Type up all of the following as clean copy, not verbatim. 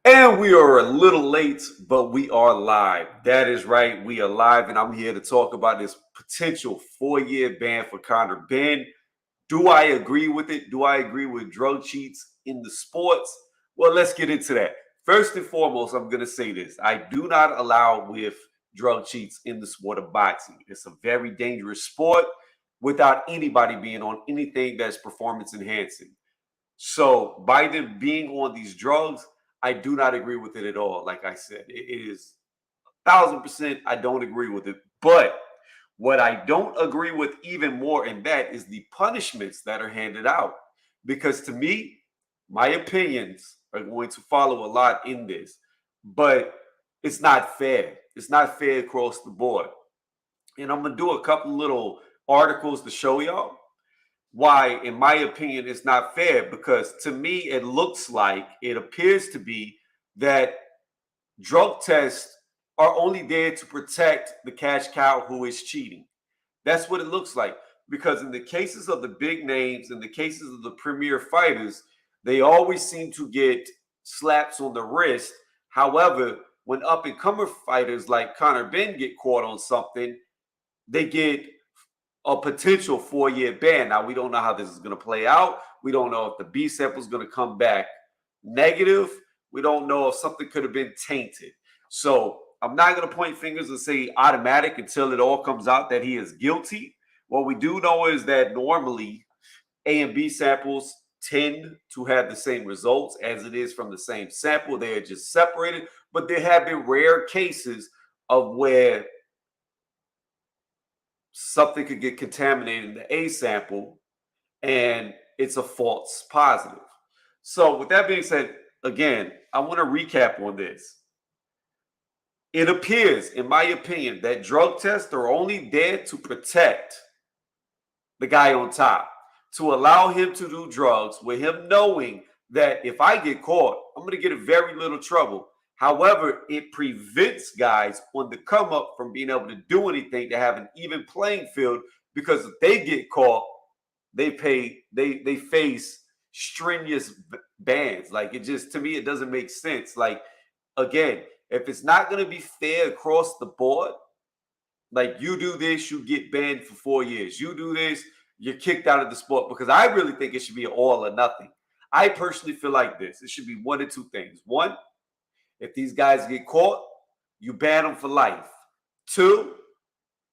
And we are a little late, but we are live. That is right. We are live, and I'm here to talk about this potential 4-year ban for Conor Benn. Do I agree with it? Do I agree with drug cheats in the sports? Well, let's get into that. First and foremost, I'm going to say this. I do not allow with drug cheats in the sport of boxing. It's a very dangerous sport without anybody being on anything that's performance enhancing. So by them being on these drugs, I do not agree with it at all. Like I said, it is 1,000%. I don't agree with it. But what I don't agree with even more in that is the punishments that are handed out. Because to me, my opinions are going to follow a lot in this, but it's not fair. It's not fair across the board. And I'm gonna do a couple little articles to show y'all why, in my opinion, it's not fair. Because to me, it looks like, it appears to be that drug tests are only there to protect the cash cow who is cheating. That's what it looks like. Because in the cases of the big names, in the cases of the premier fighters, they always seem to get slaps on the wrist. However, when up and comer fighters like Conor Benn get caught on something, they get a potential 4-year ban. Now, we don't know how this is going to play out. We don't know if the B sample is going to come back negative. We don't know if something could have been tainted. So I'm not going to point fingers and say automatic until it all comes out that he is guilty. What we do know is that normally A and B samples tend to have the same results as it is from the same sample. They are just separated, but there have been rare cases of where something could get contaminated in the A sample and it's a false positive. So, with that being said, again, I want to recap on this. It appears, in my opinion, that drug tests are only there to protect the guy on top, to allow him to do drugs with him knowing that if I get caught, I'm going to get in very little trouble. However, it prevents guys on the come up from being able to do anything, to have an even playing field, because if they get caught, they face strenuous bans. Like, it just, to me, it doesn't make sense. Like, again, if it's not going to be fair across the board, like, you do this, you get banned for 4 years. You do this, you're kicked out of the sport. Because I really think it should be all or nothing. I personally feel like this. It should be one of two things. One, if these guys get caught, you ban them for life. Two,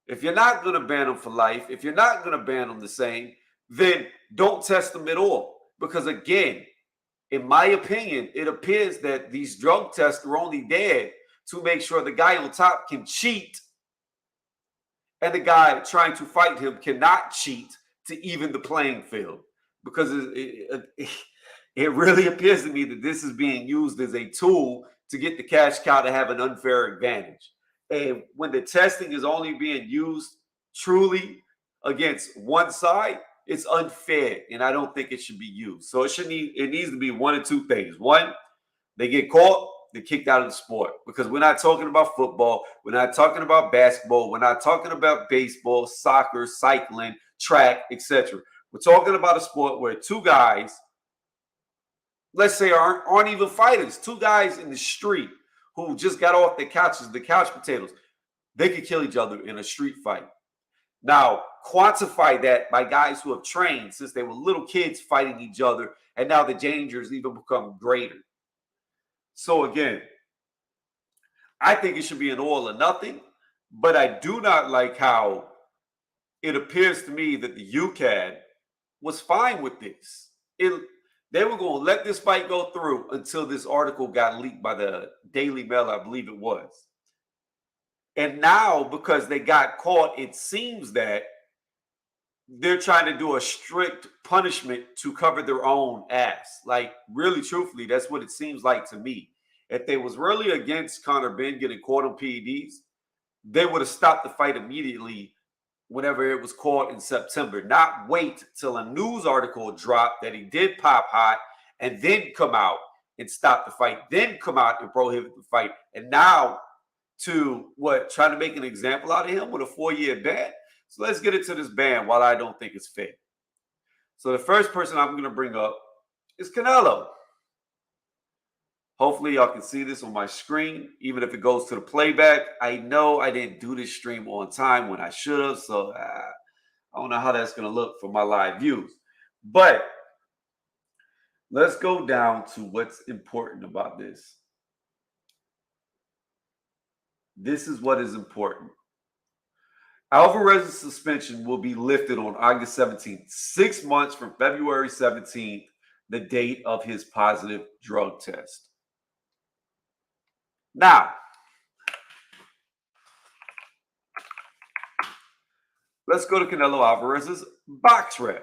if you're not going to ban them for life, if you're not going to ban them the same, then don't test them at all. Because again, in my opinion, it appears that these drug tests are only there to make sure the guy on top can cheat and the guy trying to fight him cannot cheat, to even the playing field. Because it really appears to me that this is being used as a tool to get the cash cow to have an unfair advantage. And when the testing is only being used truly against one side, it's unfair, and I don't think it should be used. So it needs to be one of two things. One, they get caught, they're kicked out of the sport. Because we're not talking about football, we're not talking about basketball, we're not talking about baseball, soccer, cycling, track, etc. We're talking about a sport where two guys, let's say, aren't even fighters, two guys in the street who just got off their couches, the couch potatoes, they could kill each other in a street fight. Now, quantify that by guys who have trained since they were little kids fighting each other, and now the dangers even become greater. So again, I think it should be an all or nothing, but I do not like how it appears to me that the UCAD was fine with this. They were going to let this fight go through until this article got leaked by the Daily Mail, I believe it was. And now, because they got caught, it seems that they're trying to do a strict punishment to cover their own ass. Like, really, truthfully, that's what it seems like to me. If they was really against Conor Benn getting caught on PEDs, they would have stopped the fight immediately whenever it was caught in September. Not wait till a news article dropped that he did pop hot and then come out and stop the fight, then come out and prohibit the fight. And now to try to make an example out of him with a 4-year ban. So let's get into this ban while I don't think it's fair. So the first person I'm going to bring up is Canelo. Hopefully y'all can see this on my screen, even if it goes to the playback. I know I didn't do this stream on time when I should have, so I don't know how that's going to look for my live views. But let's go down to what's important about this. This is what is important. Alvarez's suspension will be lifted on August 17th, 6 months from February 17th, the date of his positive drug test. Now, let's go to Canelo Alvarez's Boxrec.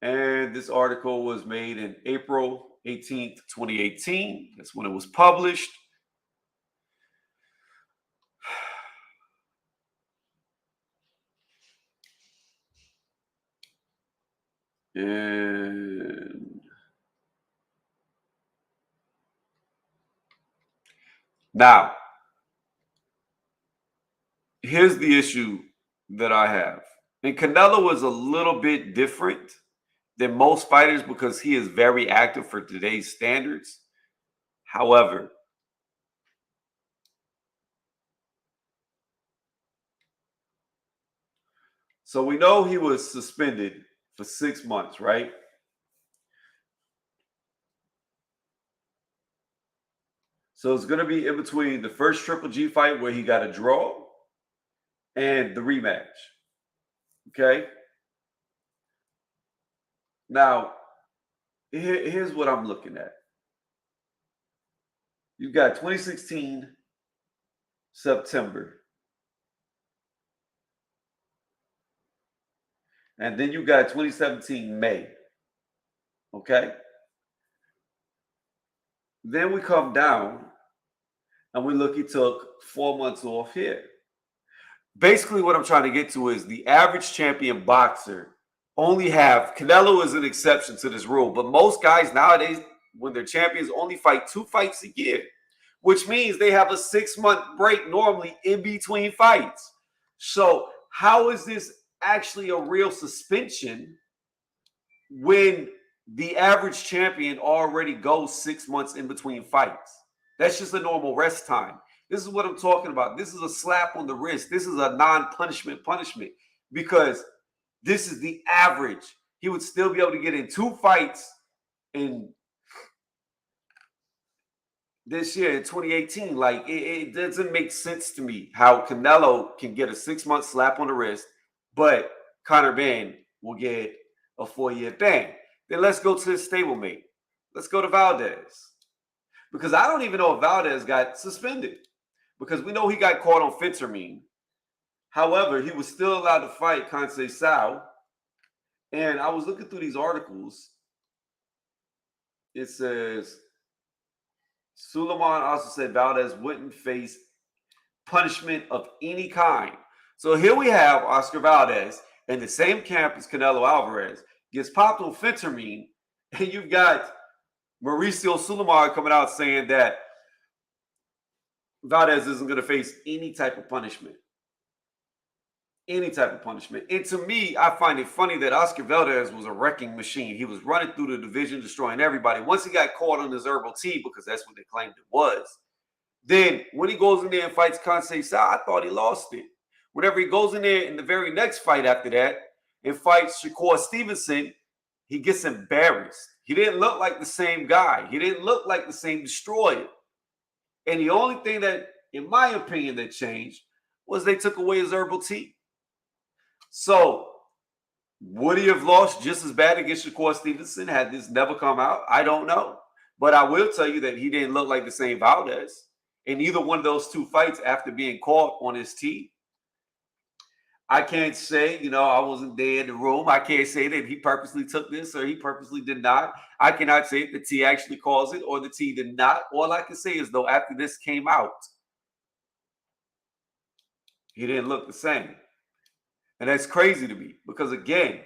And this article was made in April 18th, 2018. That's when it was published. And now, here's the issue that I have. And Canelo is a little bit different than most fighters because he is very active for today's standards. However, so we know he was suspended for 6 months, right? So it's going to be in between the first Triple G fight where he got a draw and the rematch. Okay? Now, here's what I'm looking at. You've got 2016 September. And then you got 2017 May. Okay? Then we come down and we look, he took 4 months off here. Basically, what I'm trying to get to is the average champion boxer only have, Canelo is an exception to this rule, but most guys nowadays, when they're champions, only fight 2 fights a year, which means they have a 6-month break normally in between fights. So how is this actually a real suspension when the average champion already goes 6 months in between fights? That's just a normal rest time. This is what I'm talking about. This is a slap on the wrist. This is a non-punishment punishment because this is the average. He would still be able to get in 2 fights in this year in 2018. Like, it doesn't make sense to me how Canelo can get a 6-month slap on the wrist, but Conor Benn will get a 4-year ban. Then let's go to his stablemate. Let's go to Valdez. Because I don't even know if Valdez got suspended. Because we know he got caught on fentanyl. However, he was still allowed to fight Conceição. And I was looking through these articles. It says, Suleiman also said Valdez wouldn't face punishment of any kind. So here we have Oscar Valdez in the same camp as Canelo Alvarez, gets popped on fentanyl, and you've got Mauricio Suleiman coming out saying that Valdez isn't going to face any type of punishment. Any type of punishment. And to me, I find it funny that Oscar Valdez was a wrecking machine. He was running through the division, destroying everybody. Once he got caught on his herbal tea, because that's what they claimed it was, then when he goes in there and fights Conceição, I thought he lost it. Whenever he goes in there in the very next fight after that and fights Shakur Stevenson, he gets embarrassed. He didn't look like the same guy. He didn't look like the same destroyer. And the only thing that, in my opinion, that changed was they took away his herbal tea. So, would he have lost just as bad against Shakur Stevenson had this never come out? I don't know. But I will tell you that he didn't look like the same Valdez in either one of those 2 fights after being caught on his tea. I can't say, I wasn't there in the room. I can't say that he purposely took this or he purposely did not. I cannot say if the tea actually caused it or the tea did not. All I can say is, though, after this came out, he didn't look the same. And that's crazy to me because, again,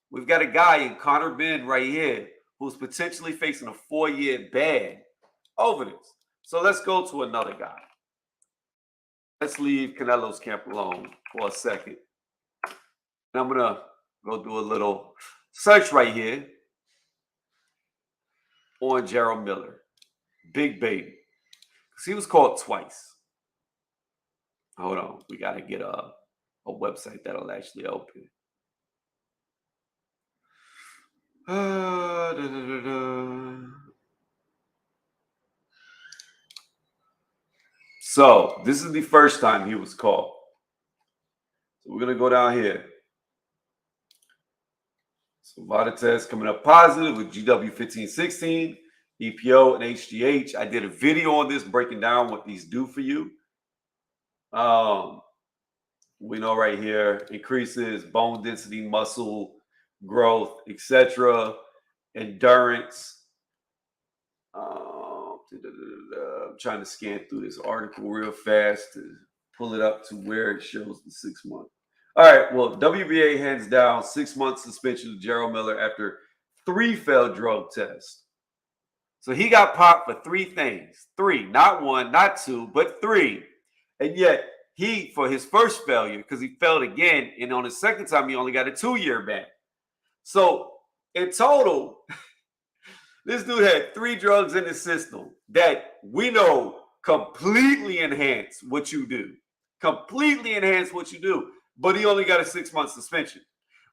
we've got a guy in Conor Benn right here who's potentially facing a 4-year ban over this. So let's go to another guy. Let's leave Canelo's camp alone for a second. And I'm going to go do a little search right here. on Gerald Miller. Big baby. Because he was caught twice. Hold on. We got to get a website that'll actually open. So this is the first time he was caught. So we're going to go down here. So VADA test coming up positive with GW1516, EPO, and HGH. I did a video on this breaking down what these do for you. We know right here, increases bone density, muscle growth, etc., endurance. I'm trying to scan through this article real fast to pull it up to where it shows the 6 month. All right, well, WBA hands down 6 month suspension to Gerald Miller after 3 failed drug tests. So he got popped for 3 things. 3, not 1, not 2, but 3. And yet he, for his first failure, because he failed again, and on his second time, he only got a 2-year ban. So in total, this dude had 3 drugs in his system that we know completely enhance what you do. Completely enhance what you do. But he only got a 6 month suspension.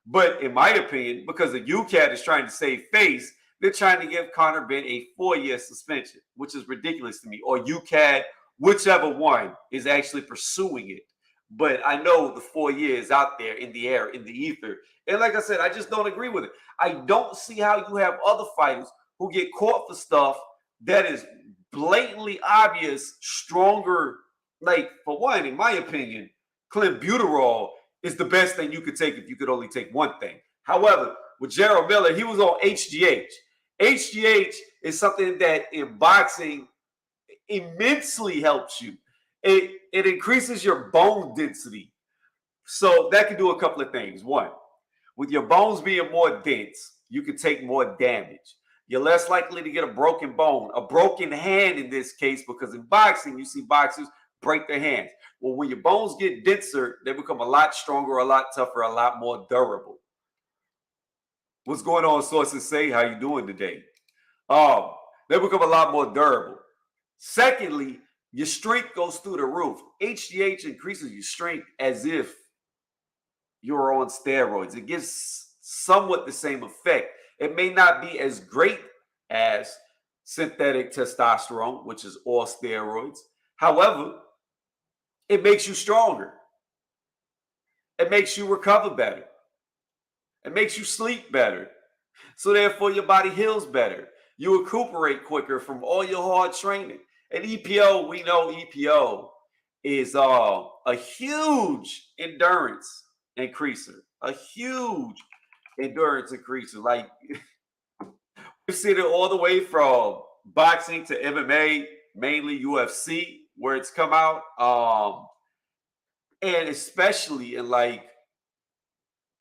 But in my opinion, because the UCAT is trying to save face, they're trying to give Conor Benn a 4-year suspension, which is ridiculous to me. Or UCAT, whichever one is actually pursuing it. But I know the 4 years out there in the air, in the ether. And like I said, I just don't agree with it. I don't see how you have other fighters who get caught for stuff that is blatantly obvious, stronger. Like, for one, in my opinion, Clenbuterol is the best thing you could take if you could only take one thing. However, with Gerald Miller, he was on HGH. HGH is something that in boxing immensely helps you. It increases your bone density. So that can do a couple of things. One, with your bones being more dense, you can take more damage. You're less likely to get a broken bone, a broken hand in this case, because in boxing, you see boxers break their hands. Well, when your bones get denser, they become a lot stronger, a lot tougher, a lot more durable. What's going on, sources say? How you doing today? They become a lot more durable. Secondly, your strength goes through the roof. HGH increases your strength as if you're on steroids. It gives somewhat the same effect. It may not be as great as synthetic testosterone, which is all steroids. However, it makes you stronger. It makes you recover better. It makes you sleep better. So therefore, your body heals better. You recuperate quicker from all your hard training. And EPO, we know EPO is a huge endurance increaser. A huge endurance increaser. Like, we've seen it all the way from boxing to MMA, mainly UFC, where it's come out. And especially in like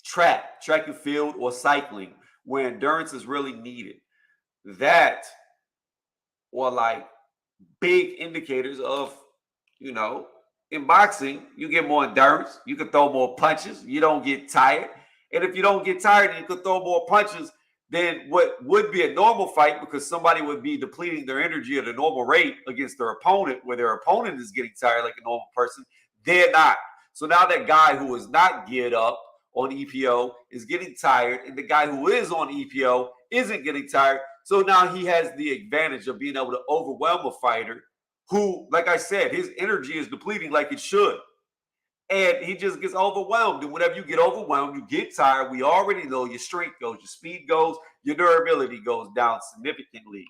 track and field, or cycling, where endurance is really needed. That or like big indicators of, in boxing, you get more endurance, you can throw more punches, you don't get tired. And if you don't get tired and you can throw more punches, then what would be a normal fight, because somebody would be depleting their energy at a normal rate against their opponent, where their opponent is getting tired like a normal person, they're not. So now that guy who is not geared up on EPO is getting tired, and the guy who is on EPO isn't getting tired. So now he has the advantage of being able to overwhelm a fighter who, like I said, his energy is depleting like it should. And he just gets overwhelmed. And whenever you get overwhelmed, you get tired. We already know your strength goes, your speed goes, your durability goes down significantly.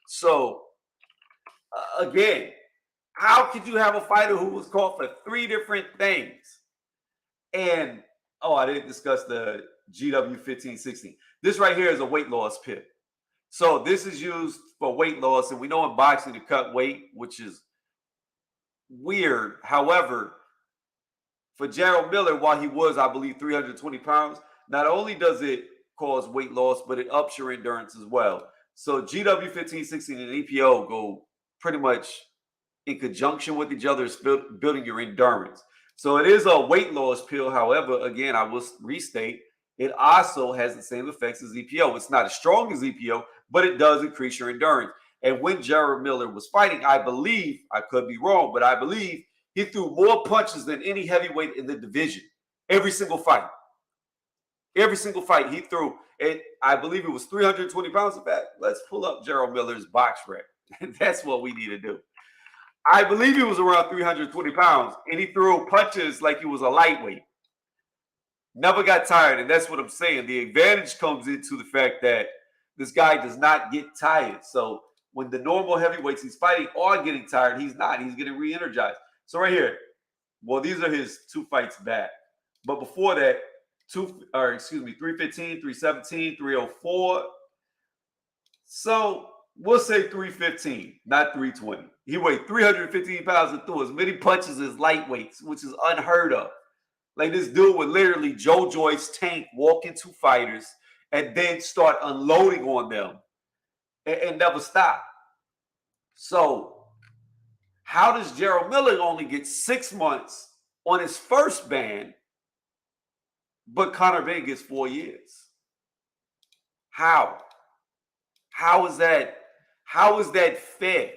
So, again, how could you have a fighter who was caught for 3 different things? And, I didn't discuss the GW1516. This right here is a weight loss pill. So this is used for weight loss. And we know in boxing to cut weight, which is weird. However, for Gerald Miller, while he was, I believe, 320 pounds, not only does it cause weight loss, but it ups your endurance as well. So GW1516 and EPO go pretty much in conjunction with each other, building your endurance. So it is a weight loss pill. However, again, I will restate, it also has the same effects as EPO. It's not as strong as EPO, but it does increase your endurance. And when Jared Miller was fighting, I believe, I could be wrong, but I believe he threw more punches than any heavyweight in the division. Every single fight. Every single fight he threw. And I believe it was 320 pounds. In fact, let's pull up Jared Miller's Boxrec. That's what we need to do. I believe he was around 320 pounds, and he threw punches like he was a lightweight. Never got tired, and that's what I'm saying. The advantage comes into the fact that this guy does not get tired. So when the normal heavyweights he's fighting are getting tired, he's not. He's getting re-energized. So right here, well, these are his 2 fights back. But before that, 315, 317, 304. So we'll say 315, not 320. He weighed 315 pounds and threw as many punches as lightweights, which is unheard of. Like, this dude would literally Joe Joyce tank, walk into fighters, and then start unloading on them and never stop. So how does Jared Miller only get 6 months on his first ban, but Conor Benn gets 4 years? How? How is that? How is that fair?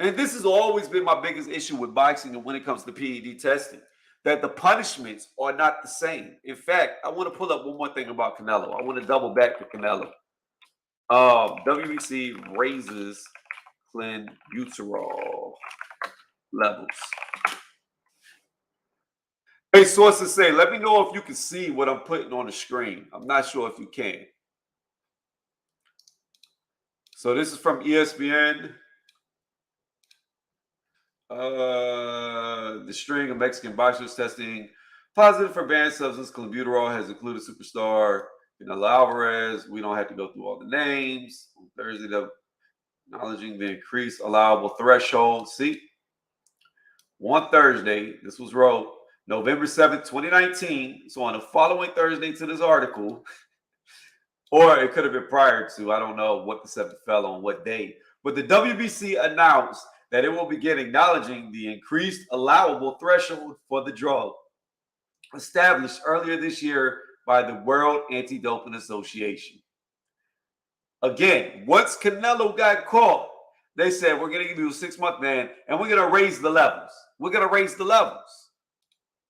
And this has always been my biggest issue with boxing and when it comes to PED testing, that the punishments are not the same. In fact, I want to pull up one more thing about Canelo. I want to double back to Canelo. WBC raises Clenbuterol levels. Hey, sources say, let me know if you can see what I'm putting on the screen. I'm not sure if you can. So this is from ESPN. The string of Mexican boxers testing positive for banned substance Clenbuterol has included superstar Canelo Alvarez. We don't have to go through all the names. On Thursday, acknowledging the increased allowable threshold. See, one Thursday, this was wrote November 7th, 2019. So on the following Thursday to this article, or it could have been prior to, I don't know what the 7th fell on, what day. But the WBC announced that it will begin acknowledging the increased allowable threshold for the drug established earlier this year by the World Anti-Doping Association. Again, once Canelo got caught, they said, we're going to give you a 6-month ban and we're going to raise the levels. We're going to raise the levels.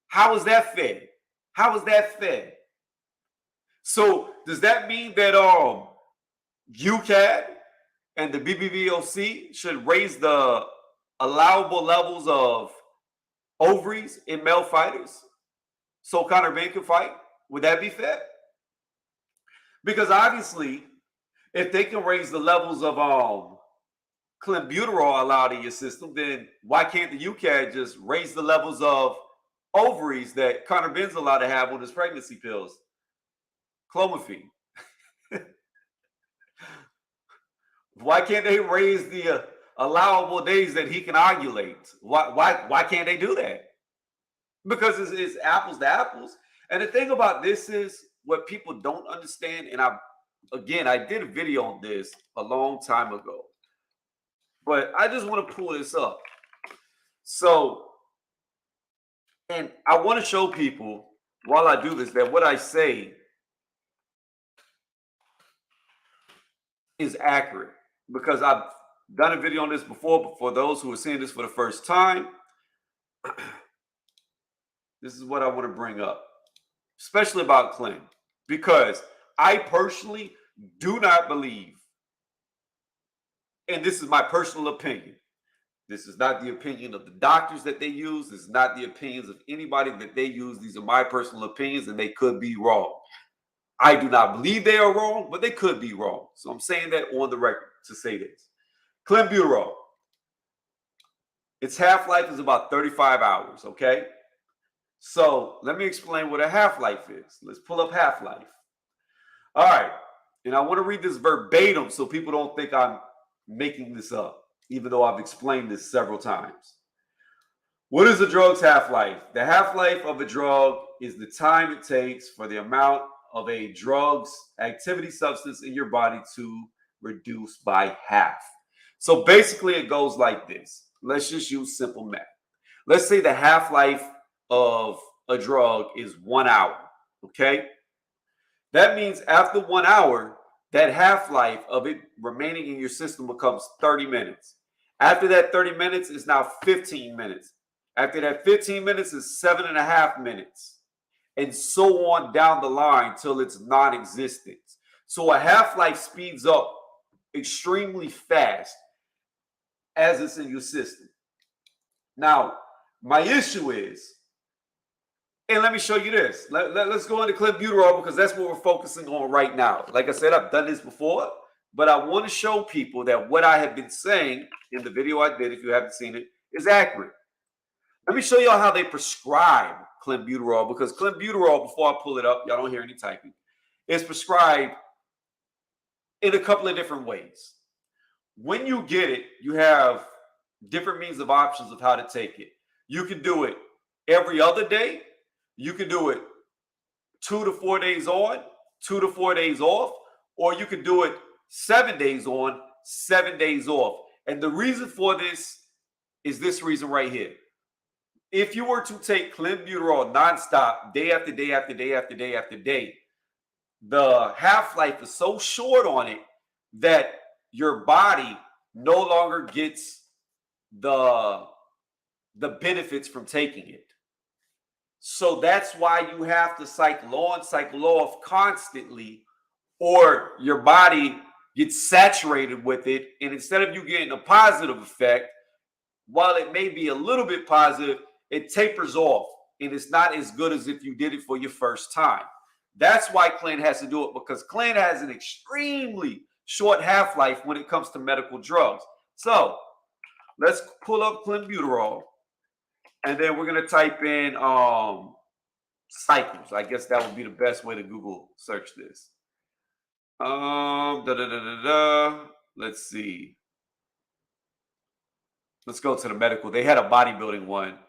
How is that fair? How is that fair? So does that mean that UCAD and the BBVOC should raise the allowable levels of ovaries in male fighters so Conor Benn can fight? Would that be fair? Because obviously, if they can raise the levels of Clenbuterol allowed in your system, then why can't the UCAD just raise the levels of ovaries that Conor Benn's allowed to have on his pregnancy pills? Clomiphene. Why can't they raise the allowable days that he can ovulate? Why can't they do that? Because it's apples to apples. And the thing about this is what people don't understand. And I did a video on this a long time ago, but I just want to pull this up. So, and I want to show people while I do this that what I say is accurate, because I've done a video on this before, but for those who are seeing this for the first time, this is what I want to bring up, especially about Clen, because I personally do not believe, and this is my personal opinion, this is not the opinion of the doctors that they use, this is not the opinions of anybody that they use, these are my personal opinions, and they could be wrong. I do not believe they are wrong, but they could be wrong. So I'm saying that on the record to say this. Clenbuterol, its half-life is about 35 hours, okay? So let me explain what a half-life is. Let's pull up half-life. All right, and I want to read this verbatim so people don't think I'm making this up, even though I've explained this several times. What is a drug's half-life? The half-life of a drug is the time it takes for the amount of a drug's activity substance in your body to reduce by half. So basically it goes like this. Let's just use simple math. Let's say the half-life of a drug is 1 hour, okay? That means after 1 hour, that half-life of it remaining in your system becomes 30 minutes. After that 30 minutes is now 15 minutes. After that 15 minutes is 7.5 minutes. And so on down the line till it's non-existent. So a half-life speeds up extremely fast as it's in your system. Now, my issue is, and let me show you this. Let's go into Clenbuterol because that's what we're focusing on right now. Like I said, I've done this before, but I want to show people that what I have been saying in the video I did, if you haven't seen it, is accurate. Let me show y'all how they prescribe Clenbuterol because Clenbuterol, before I pull it up, y'all don't hear any typing, is prescribed in a couple of different ways. When you get it, you have different means of options of how to take it. You can do it every other day. You can do it 2 to 4 days on, 2 to 4 days off, or you can do it 7 days on, 7 days off. And the reason for this is this reason right here. If you were to take Clenbuterol nonstop, day after day after day after day after day, the half-life is so short on it that your body no longer gets the benefits from taking it. So that's why you have to cycle on, cycle off constantly, or your body gets saturated with it. And instead of you getting a positive effect, while it may be a little bit positive, it tapers off and it's not as good as if you did it for your first time. That's why Clen has to do it, because Clen has an extremely short half-life when it comes to medical drugs. So let's pull up Clenbuterol. And then we're going to type in cycles. I guess that would be the best way to Google search this. Let's see. Let's go to the medical. They had a bodybuilding one.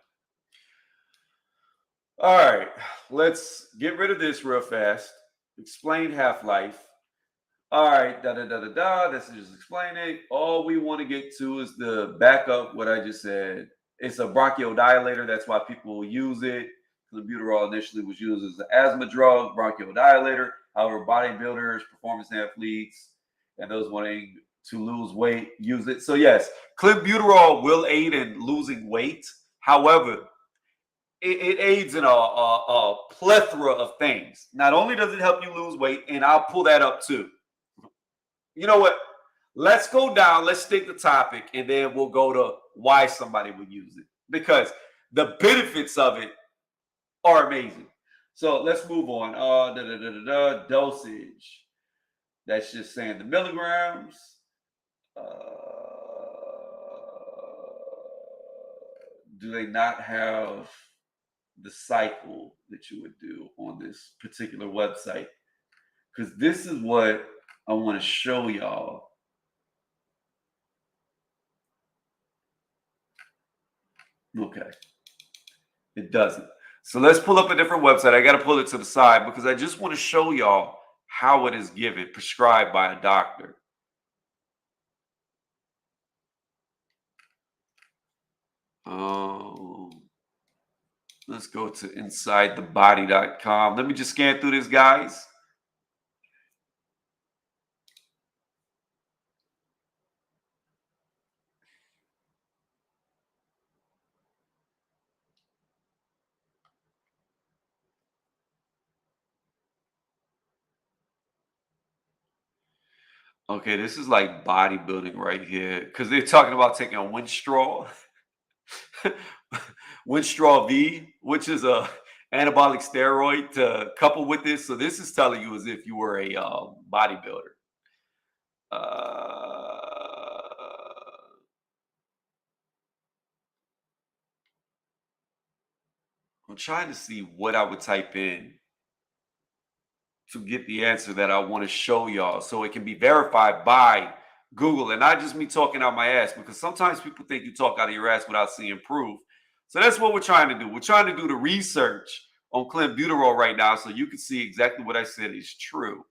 All right. Let's get rid of this real fast. Explain half-life. All right. This is just explaining. All we want to get to is the backup, what I just said. It's a bronchodilator. That's why people will use it. Clenbuterol initially was used as an asthma drug, bronchodilator. However, bodybuilders, performance athletes, and those wanting to lose weight use it. So yes, Clenbuterol will aid in losing weight. However, it aids in a plethora of things. Not only does it help you lose weight, and I'll pull that up too. You know what? Let's go down. Let's stick the topic, and then we'll go to why somebody would use it, because the benefits of it are amazing. So let's move on. Dosage. That's just saying the milligrams. Do they not have the cycle that you would do on this particular website? Because this is what I want to show y'all. Okay. It doesn't. So let's pull up a different website. I got to pull it to the side because I just want to show y'all how it is given, prescribed by a doctor. Let's go to insidethebody.com. Let me just scan through this, guys. Okay, this is like bodybuilding right here because they're talking about taking a Winstraw, Winstraw V, which is a anabolic steroid to couple with this. So this is telling you as if you were a bodybuilder. I'm trying to see what I would type in to get the answer that I want to show y'all so it can be verified by Google and not just me talking out my ass, because sometimes people think you talk out of your ass without seeing proof. So that's what we're trying to do. We're trying to do the research on Clenbuterol right now so you can see exactly what I said is true.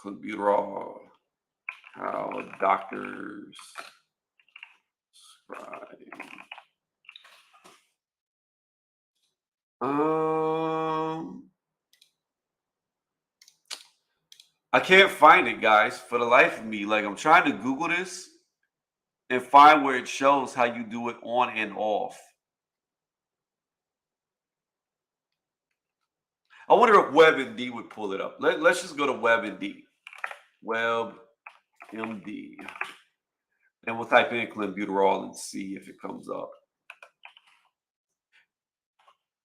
Clenbuterol. How doctors prescribe. I can't find it, guys, for the life of me. Like, I'm trying to Google this and find where it shows how you do it on and off. I wonder if WebMD would pull it up. Let's just go to WebMD. WebMD. And we'll type in Clenbuterol and see if it comes up.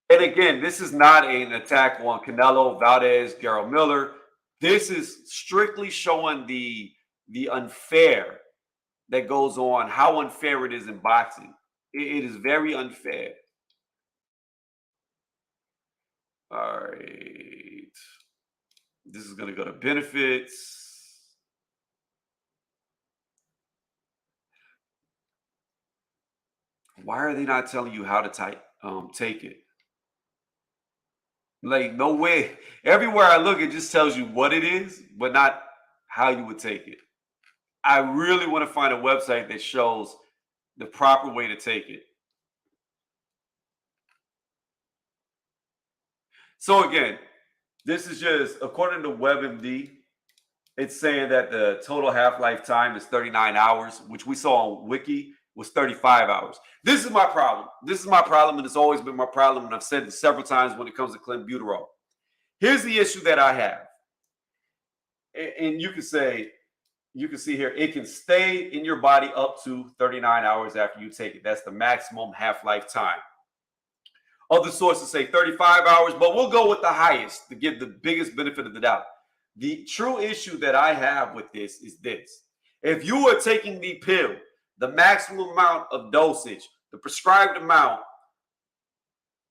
And again, this is not an attack on Canelo, Valdez, Gerald Miller. This is strictly showing the unfair that goes on, how unfair it is in boxing. It is very unfair. All right. This is going to go to benefits. Why are they not telling you how to take it? Like, no way. Everywhere I look, it just tells you what it is, but not how you would take it. I really want to find a website that shows the proper way to take it. So again, this is just, according to WebMD, it's saying that the total half-life time is 39 hours, which we saw on Wiki was 35 hours. This is my problem. This is my problem, and it's always been my problem, and I've said it several times when it comes to Clenbuterol. Here's the issue that I have. And you can see here, it can stay in your body up to 39 hours after you take it. That's the maximum half-life time. Other sources say 35 hours, but we'll go with the highest to give the biggest benefit of the doubt. The true issue that I have with this is this. If you are taking the pill, the maximum amount of dosage, the prescribed amount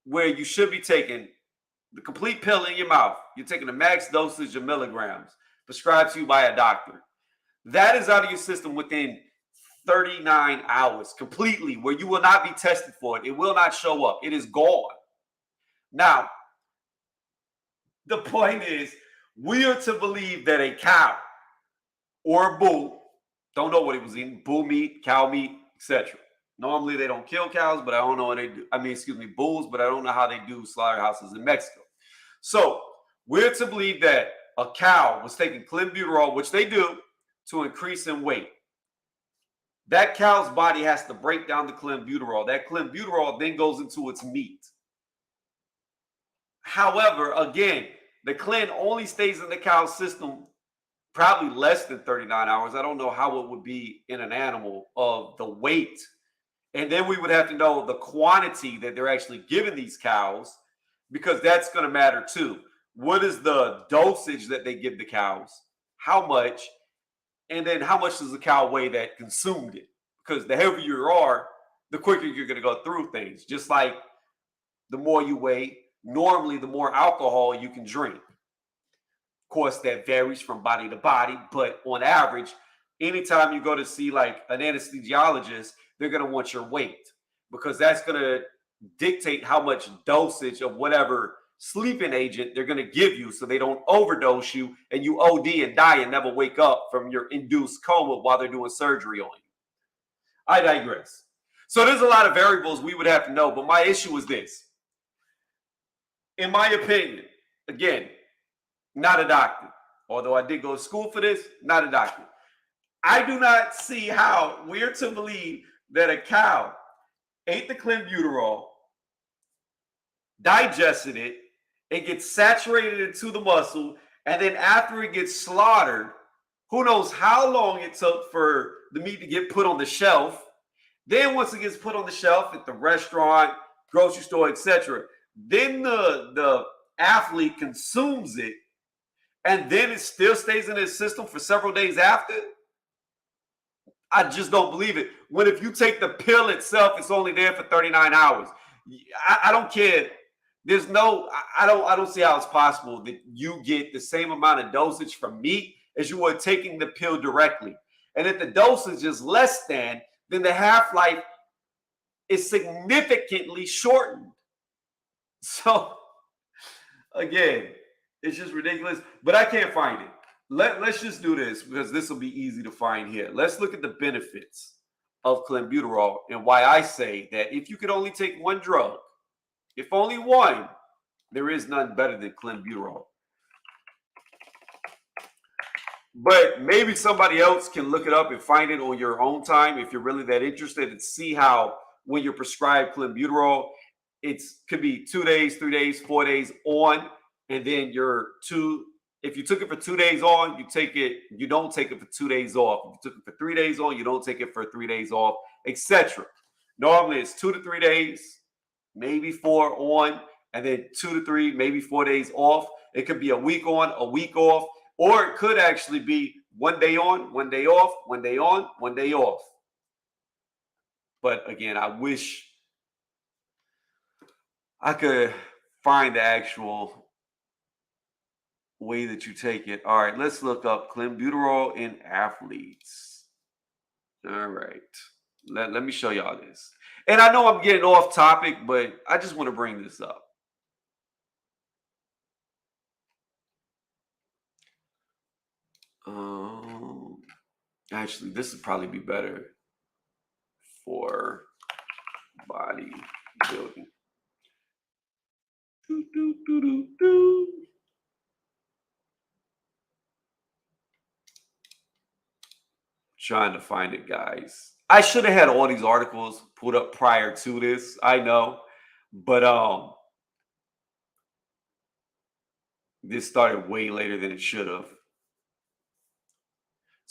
where you should be taking the complete pill in your mouth, you're taking the max dosage of milligrams prescribed to you by a doctor. That is out of your system within 39 hours completely, where you will not be tested for it. It will not show up. It is gone. Now, the point is, we are to believe that a cow or a bull, don't know what it was eating, bull meat, cow meat, etc. Normally, they don't kill cows, but I don't know what they do. Bulls, but I don't know how they do slaughterhouses in Mexico. So we're to believe that a cow was taking Clenbuterol, which they do, to increase in weight. That cow's body has to break down the Clenbuterol. That Clenbuterol then goes into its meat. However, again, the Clen only stays in the cow's system probably less than 39 hours. I don't know how it would be in an animal of the weight. And then we would have to know the quantity that they're actually giving these cows, because that's going to matter too. What is the dosage that they give the cows? How much? And then how much does the cow weigh that consumed it? Because the heavier you are, the quicker you're going to go through things. Just like the more you weigh, normally the more alcohol you can drink. Of course, that varies from body to body, but on average, anytime you go to see like an anesthesiologist, they're going to want your weight, because that's going to dictate how much dosage of whatever sleeping agent they're going to give you, so they don't overdose you and you OD and die and never wake up from your induced coma while they're doing surgery on you. I digress. So there's a lot of variables we would have to know, but my issue is this. In my opinion, again, not a doctor, although I did go to school for this, not a doctor. I do not see how we're to believe that a cow ate the Clenbuterol, digested it, it gets saturated into the muscle, and then after it gets slaughtered, who knows how long it took for the meat to get put on the shelf. Then once it gets put on the shelf at the restaurant, grocery store, etc., then the athlete consumes it, and then it still stays in his system for several days after. I just don't believe it. When if you take the pill itself, it's only there for 39 hours. I don't care. There's no, I don't see how it's possible that you get the same amount of dosage from meat as you were taking the pill directly. And if the dosage is less than, then the half-life is significantly shortened. So again, it's just ridiculous, but I can't find it. let's just do this because this will be easy to find here. Let's look at the benefits of clenbuterol and why I say that if you could only take one drug, if only one, there is none better than clenbuterol. But maybe somebody else can look it up and find it on your own time if you're really that interested and see how when you're prescribed clenbuterol, it could be 2 days, 3 days, 4 days on, and then you're two. If you took it for 2 days on, you don't take it for 2 days off. If you took it for 3 days on, you don't take it for 3 days off, etc. Normally it's 2 to 3 days, maybe 4 on, and then 2 to 3, maybe 4 days off. It could be a week on, a week off, or it could actually be 1 day on, 1 day off, 1 day on, 1 day off. But again, I wish I could find the actual way that you take it. All right, let's look up clenbuterol in athletes. All right, let me show y'all this. And I know I'm getting off topic, but I just want to bring this up. Actually, this would probably be better for bodybuilding. Trying to find it, guys. I should have had all these articles put up prior to this. I know, but this started way later than it should have.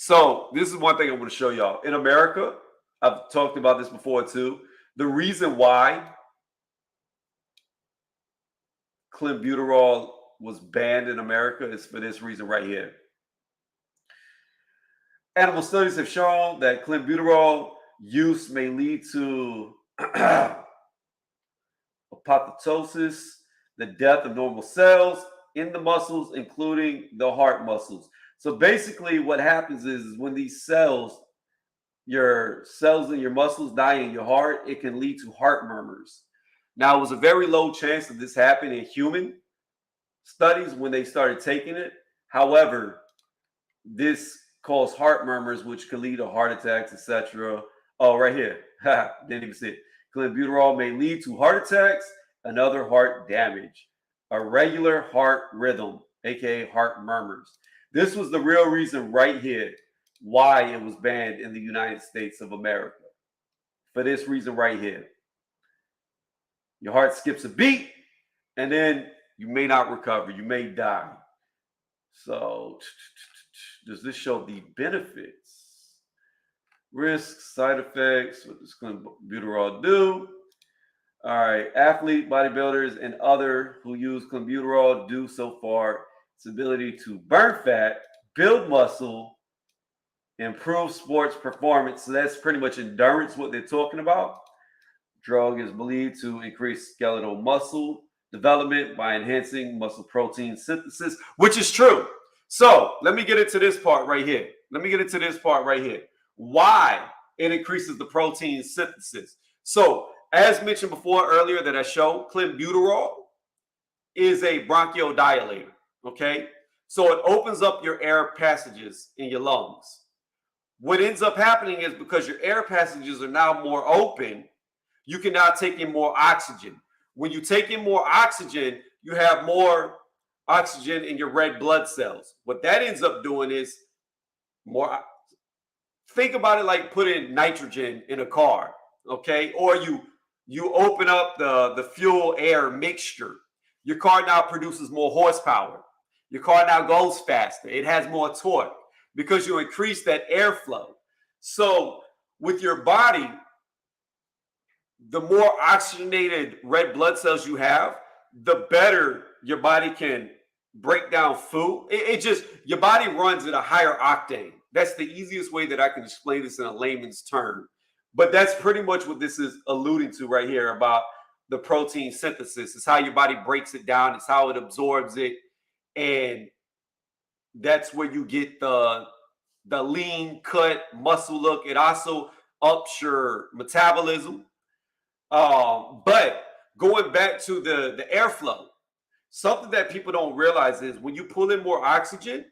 So this is one thing I want to show y'all. In America, I've talked about this before too. The reason why clenbuterol was banned in America is for this reason right here. Animal studies have shown that clenbuterol use may lead to apoptosis, the death of normal cells in the muscles, including the heart muscles. So basically what happens is when these cells, your cells in your muscles die in your heart, it can lead to heart murmurs. Now, it was a very low chance that this happened in human studies when they started taking it. However, this caused heart murmurs, which could lead to heart attacks, etc. Oh, right here. Didn't even see it. Clenbuterol may lead to heart attacks and other heart damage, irregular heart rhythm, aka heart murmurs. This was the real reason right here why it was banned in the United States of America. For this reason right here. Your heart skips a beat, and then you may not recover. You may die. So, does this show the benefits? Risks, side effects, what does clenbuterol do? All right, athlete, bodybuilders, and other who use clenbuterol do so far. Its ability to burn fat, build muscle, improve sports performance. So that's pretty much endurance, what they're talking about. Drug is believed to increase skeletal muscle development by enhancing muscle protein synthesis, which is true. So let me get into this part right here. Why it increases the protein synthesis. So as mentioned before earlier that I showed, clenbuterol is a bronchodilator, okay? So it opens up your air passages in your lungs. What ends up happening is because your air passages are now more open, you can now take in more oxygen. When you take in more oxygen, you have more oxygen in your red blood cells. What that ends up doing is more. Think about it like putting nitrogen in a car, okay? Or you open up the fuel air mixture. Your car now produces more horsepower. Your car now goes faster. It has more torque because you increase that airflow. So with your body, the more oxygenated red blood cells you have, the better your body can break down food. Your body runs at a higher octane. That's the easiest way that I can explain this in a layman's term. But that's pretty much what this is alluding to right here about the protein synthesis. It's how your body breaks it down. It's how it absorbs it. And that's where you get the lean cut muscle look. It also ups your metabolism. But going back to the airflow, something that people don't realize is when you pull in more oxygen,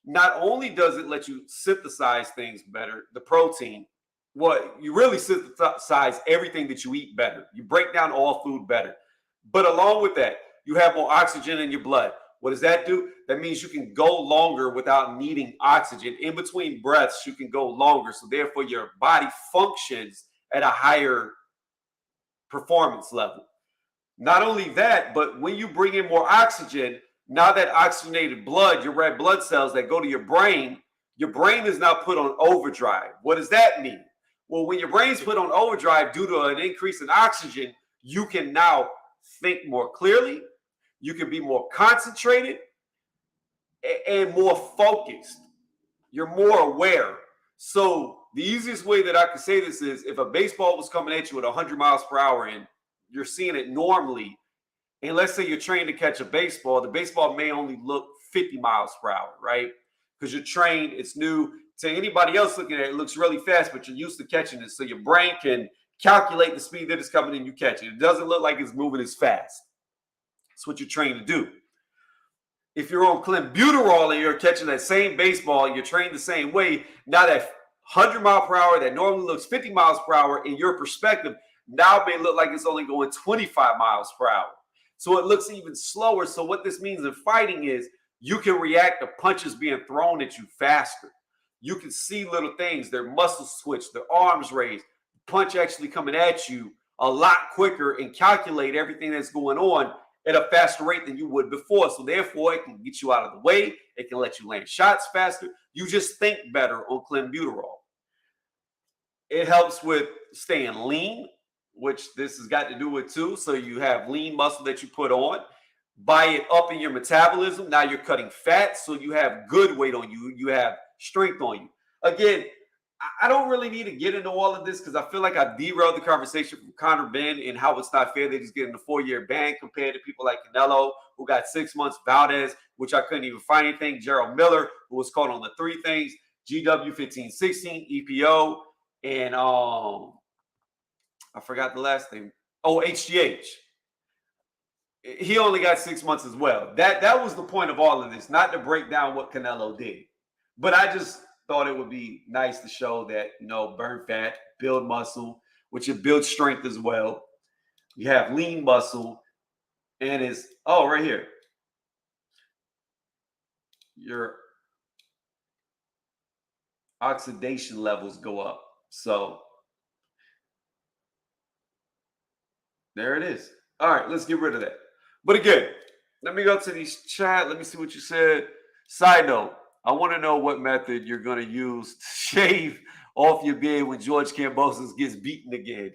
not only does it let you synthesize things better, the protein, well, you really synthesize everything that you eat better. You break down all food better. But along with that, you have more oxygen in your blood. What does that do? That means you can go longer without needing oxygen. In between breaths, you can go longer. So therefore, your body functions at a higher performance level. Not only that, but when you bring in more oxygen, now that oxygenated blood, your red blood cells that go to your brain is now put on overdrive. What does that mean? Well, when your brain's put on overdrive due to an increase in oxygen, you can now think more clearly, you can be more concentrated and more focused. You're more aware. So the easiest way that I can say this is if a baseball was coming at you at 100 miles per hour and you're seeing it normally, and let's say you're trained to catch a baseball, the baseball may only look 50 miles per hour, right? Because you're trained, it's new. To anybody else looking at it, it looks really fast, but you're used to catching it. So your brain can calculate the speed that it's coming in, you catch it. It doesn't look like it's moving as fast. That's what you're trained to do. If you're on Clenbuterol and you're catching that same baseball, you're trained the same way, now that 100 mile per hour that normally looks 50 miles per hour in your perspective, now it may look like it's only going 25 miles per hour. So it looks even slower. So what this means in fighting is you can react to punches being thrown at you faster. You can see little things, their muscles switch, their arms raised, punch actually coming at you a lot quicker and calculate everything that's going on at a faster rate than you would before. So therefore, it can get you out of the way. It can let you land shots faster. You just think better on Clenbuterol. It helps with staying lean, which this has got to do with too. So you have lean muscle that you put on. By it up in your metabolism, now you're cutting fat, so you have good weight on you. You have strength on you. Again, I don't really need to get into all of this because I feel like I derailed the conversation from Conor Benn and how it's not fair that he's getting a 4-year ban compared to people like Canelo, who got 6 months, Valdez, which I couldn't even find anything, Gerald Miller, who was caught on the 3 things, GW 1516, EPO, and I forgot the last thing. Oh, HGH. He only got 6 months as well. That was the point of all of this, not to break down what Canelo did. But I just thought it would be nice to show that, burn fat, build muscle, which it builds strength as well. You have lean muscle, and it's, right here. Your oxidation levels go up. So there it is. All right, let's get rid of that. But again, let me go to these chat. Let me see what you said. Side note, I want to know what method you're going to use to shave off your beard when George Kambosos gets beaten again.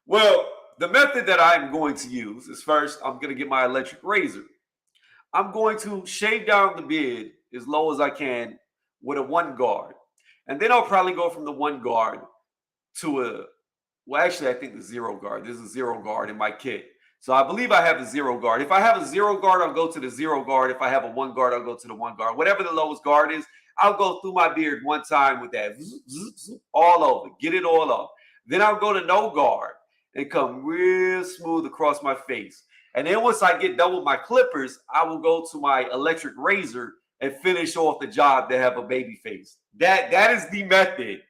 Well, the method that I'm going to use is first, I'm going to get my electric razor. I'm going to shave down the beard as low as I can with a 1 guard. And then I'll probably go from the 1 guard to actually, I think the 0 guard. There's a 0 guard in my kit. So I believe I have a 0 guard. If I have a 0 guard, I'll go to the 0 guard. If I have a 1 guard, I'll go to the 1 guard. Whatever the lowest guard is, I'll go through my beard one time with that all over, get it all up. Then I'll go to no guard and come real smooth across my face. And then once I get done with my clippers, I will go to my electric razor and finish off the job to have a baby face. That is the method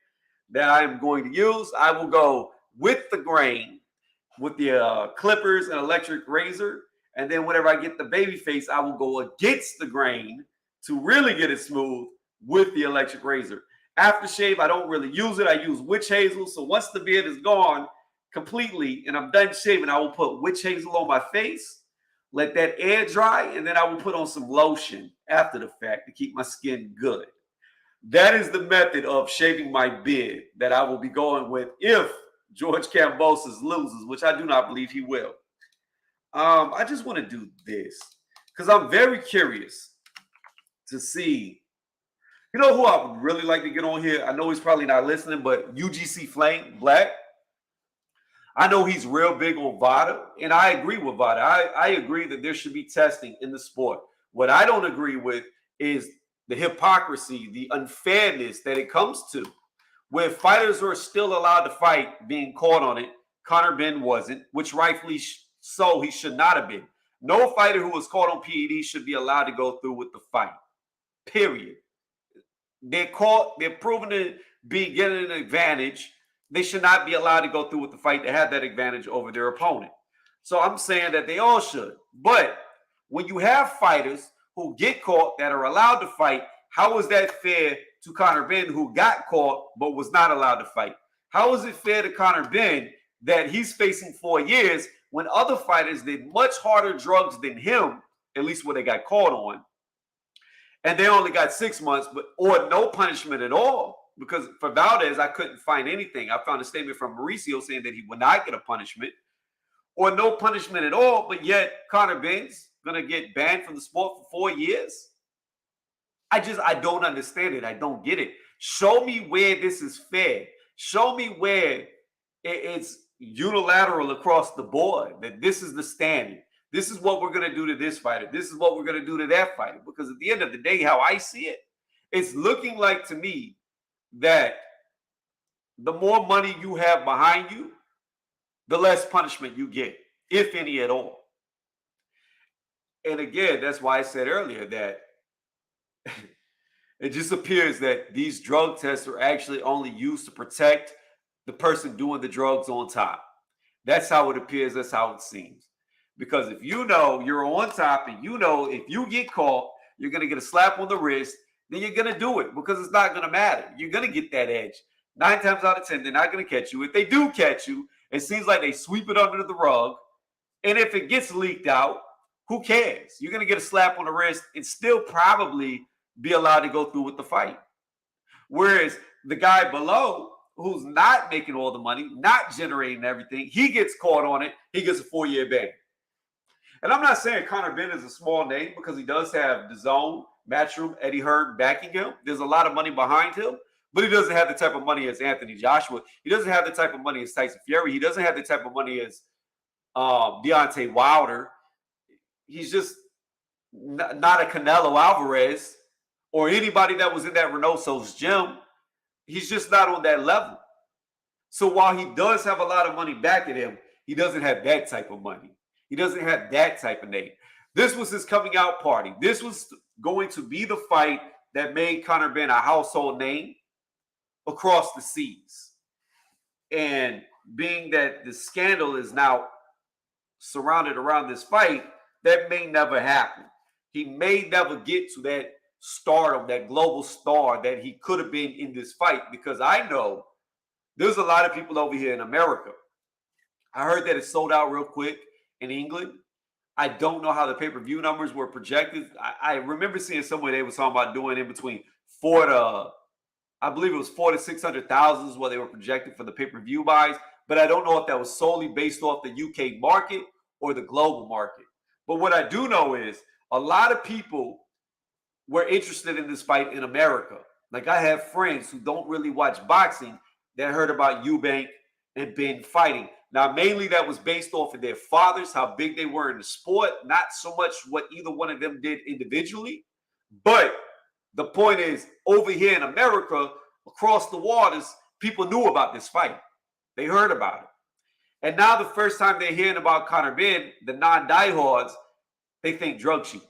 that I am going to use. I will go with the grain, with the clippers and electric razor. And then whenever I get the baby face, I will go against the grain to really get it smooth with the electric razor. Aftershave, I don't really use it. I use witch hazel. So once the beard is gone completely and I'm done shaving, I will put witch hazel on my face, let that air dry, and then I will put on some lotion after the fact to keep my skin good. That is the method of shaving my beard that I will be going with if George Kambosos loses, which I do not believe he will. I just want to do this because I'm very curious to see. You know who I would really like to get on here? I know he's probably not listening, but UGC Flame Black. I know he's real big on VADA, and I agree with VADA. I agree that there should be testing in the sport. What I don't agree with is the hypocrisy, the unfairness that it comes to, where fighters are still allowed to fight being caught on it. Conor Benn wasn't, which rightfully so he should not have been. No fighter who was caught on PED should be allowed to go through with the fight. Period. They're caught, they're proven to be getting an advantage. They should not be allowed to go through with the fight to have that advantage over their opponent. So I'm saying that they all should. But when you have fighters who get caught that are allowed to fight, how is that fair to Conor Benn, who got caught but was not allowed to fight? How is it fair to Conor Benn that he's facing 4 years when other fighters did much harder drugs than him, at least what they got caught on, and they only got 6 months, or no punishment at all? Because for Valdez, I couldn't find anything. I found a statement from Mauricio saying that he would not get a punishment, or no punishment at all, but yet Conor Benn's going to get banned from the sport for 4 years? I don't understand it. I don't get it. Show me where this is fair. Show me where it's unilateral across the board, that this is the standard. This is what we're going to do to this fighter. This is what we're going to do to that fighter. Because at the end of the day, how I see it, it's looking like to me that the more money you have behind you, the less punishment you get, if any at all. And again, that's why I said earlier that it just appears that these drug tests are actually only used to protect the person doing the drugs on top. That's how it appears. That's how it seems. Because if you know you're on top and you know if you get caught, you're going to get a slap on the wrist, then you're going to do it because it's not going to matter. You're going to get that edge. 9 times out of 10, they're not going to catch you. If they do catch you, it seems like they sweep it under the rug. And if it gets leaked out, who cares? You're going to get a slap on the wrist and still probably be allowed to go through with the fight. Whereas the guy below, who's not making all the money, not generating everything, he gets caught on it, he gets a 4-year ban. And I'm not saying Conor Benn is a small name, because he does have DAZN, Matchroom, Eddie Hearn backing him. There's a lot of money behind him, but he doesn't have the type of money as Anthony Joshua. He doesn't have the type of money as Tyson Fury. He doesn't have the type of money as Deontay Wilder. He's just not a Canelo Alvarez or anybody that was in that Reynoso's gym. He's just not on that level. So while he does have a lot of money back at him, he doesn't have that type of money. He doesn't have that type of name. This was his coming out party. This was going to be the fight that made Conor Benn a household name across the seas. And being that the scandal is now surrounded around this fight, that may never happen. He may never get to that stardom, that global star that he could have been in this fight, because I know there's a lot of people over here in America. I heard that it sold out real quick in England. I don't know how the pay-per-view numbers were projected. I remember seeing somewhere they were talking about doing in between 4 to 600,000 is what they were projected for the pay-per-view buys. But I don't know if that was solely based off the UK market or the global market. But what I do know is a lot of people were interested in this fight in America. Like, I have friends who don't really watch boxing that heard about Eubank and Benn fighting. Now, mainly that was based off of their fathers, how big they were in the sport, not so much what either one of them did individually. But the point is, over here in America, across the waters, people knew about this fight. They heard about it. And now the first time they're hearing about Conor Benn, the non-diehards, they think drug cheating.